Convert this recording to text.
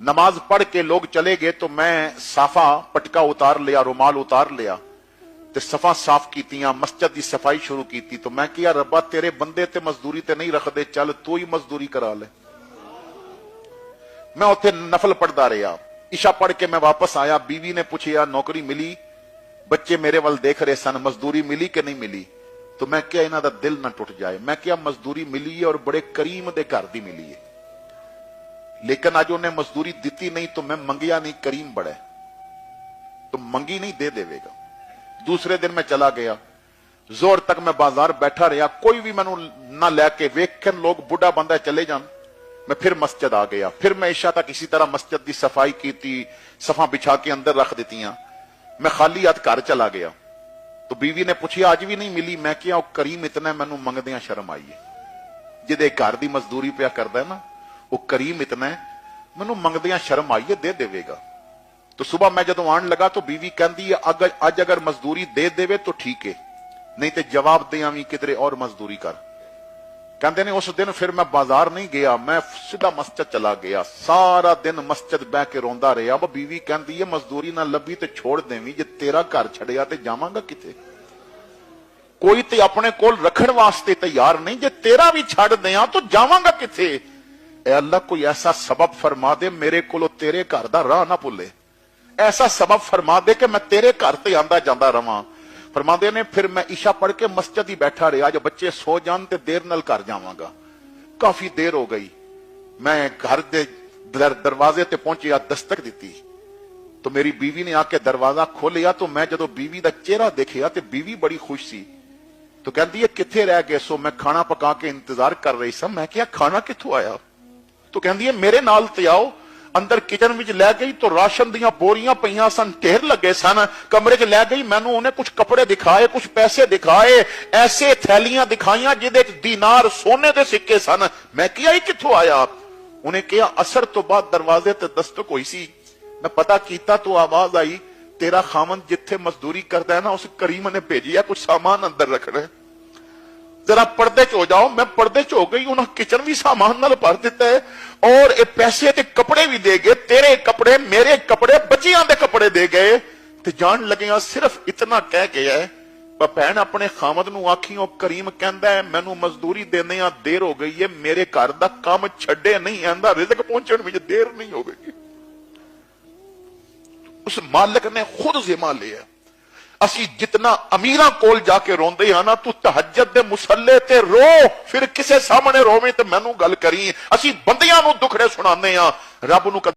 नमाज पढ़ के लोग चले गए तो मैं साफा पटका उतार लिया, रुमाल उतार लिया ते सफा साफ कीतियां, मस्जिद की सफाई शुरू की। तो मैं किया रब्बा तेरे बंदे ते मजदूरी ते नहीं रखते, चल तू ही मजदूरी करा ले। मैं उत्थे नफल पढ़ता रहा, इशा पढ़ के मैं वापस आया। बीवी ने पूछा नौकरी मिली, बच्चे मेरे वाल देख रहे सन, मजदूरी मिली कि नहीं मिली। तो मैं क्या इन्हां दा दिल ना टुट जाए। मैं क्या मजदूरी मिली है और बड़े करीम दे घर दी मिली है, लेकिन अज उन्हें मजदूरी दी नहीं तो मैं मंगिया नहीं, करीम बड़ा तो मंगी नहीं, दे देवेगा। दूसरे दिन मैं चला गया, जोर तक मैं बाजार बैठा रहा, कोई भी मैनू ना लैके वेखन लोग बुढ़ा बंदा चले जान। मैं फिर मस्जिद आ गया, फिर मैं इशा तक इसी तरह मस्जिद की सफाई की, सफा बिछा के अंदर रख दी। मैं खाली हाथ घर चला गया तो बीवी ने पूछा अज भी नहीं मिली। मैं क्या करीम इतना मैनू मंगदिया शर्म आई है, जिदे घर की मजदूरी पिया करदा ना वो करीम इतना मैनू मंगदिया शर्म आई है, दे देवेगा। तो सुबह मैं जदों आन लगा तो बीवी कहती है अज अगर मजदूरी दे देवे तो ठीक है, नहीं तो जवाब दे आवी किधरे और मजदूरी कर। कहते ने उस दिन फिर मैं बाजार नहीं गया, मैं सीधा मस्जिद चला गया। सारा दिन मस्जिद बह के रोंदा रहा। वो बीवी कहती है मजदूरी ना लभी तो छोड़ देवी, जे तेरा घर छड़िया तो जावांगा किथे। कोई ते अपने कोल रखण वास्ते तैयार नहीं, जे तेरा भी छड़ दिया तो जावांगा किथे। ए अल्लाह कोई ऐसा सबब फरमा दे मेरे को तेरे घर दा राह ना भुले, ऐसा सबब फरमा दे कि मैं तेरे घर ते आंदा जांदा रवां। फरमाते ने फिर मैं इशा पढ़ के मस्जिद ही बैठा रहा, जो बच्चे सो जान ते देर नाल घर जावांगा। काफी देर हो गई, मैं घर दे दरवाजे ते पहुंचिया, दस्तक दी तो मेरी बीवी ने आके दरवाजा खोलिया। तो मैं जदों बीवी का चेहरा देखिया तो बीवी बड़ी खुश सी। तो कहती है किथे रह गए सो, मैं खाना पका के इंतजार कर रही सा। मैं क्या खाना किथों आया। तो कहती है मेरे नाल ते आओ। अंदर किचन में लै गई तो राशन दियां बोरियां पईयां सन, ढेर लगे सन। कमरे च लै गई, मैनू उन्हें कुछ कपड़े दिखाए, कुछ पैसे दिखाए, ऐसे थैलियां दिखाइयां जिदे दीनार सोने के सिक्के सन। मैं किया ही किथों आया। उन्हें कहा असर तो बाद दरवाजे ते दस्तक हुई सी, मैं पता किया तो आवाज आई तेरा खामन जिथे मजदूरी करता है ना उस करीम ने भेजी है कुछ सामान अंदर रखना है, जरा पर्दे च हो जाओ। मैं पर्दे च हो गई, उन्होंने किचन भी सामान नाल भर दिता है और ये पैसे ते कपड़े भी दे गए, तेरे कपड़े मेरे कपड़े बच्चियां दे कपड़े दे गए। ते जान लगे सिर्फ इतना कह गया है भैन अपने खामद नू आखी ओ करीम कहंदा है मैनू मजदूरी देने देर हो गई है, मेरे घर दा काम छड्डे नहीं, आंदा रिज़्क पहुंचण विच देर नहीं होगी। उस मालिक ने खुद जिम्मा लिया। असी जितना अमीरा कोल जाके रोंदे हां ना, तू तहज्जुद दे मुसल्ले ते रो, फिर किसे सामने रोवे ते मैनू गल करी। असी बंदियां नू दुखड़े सुनाने हां, रब नू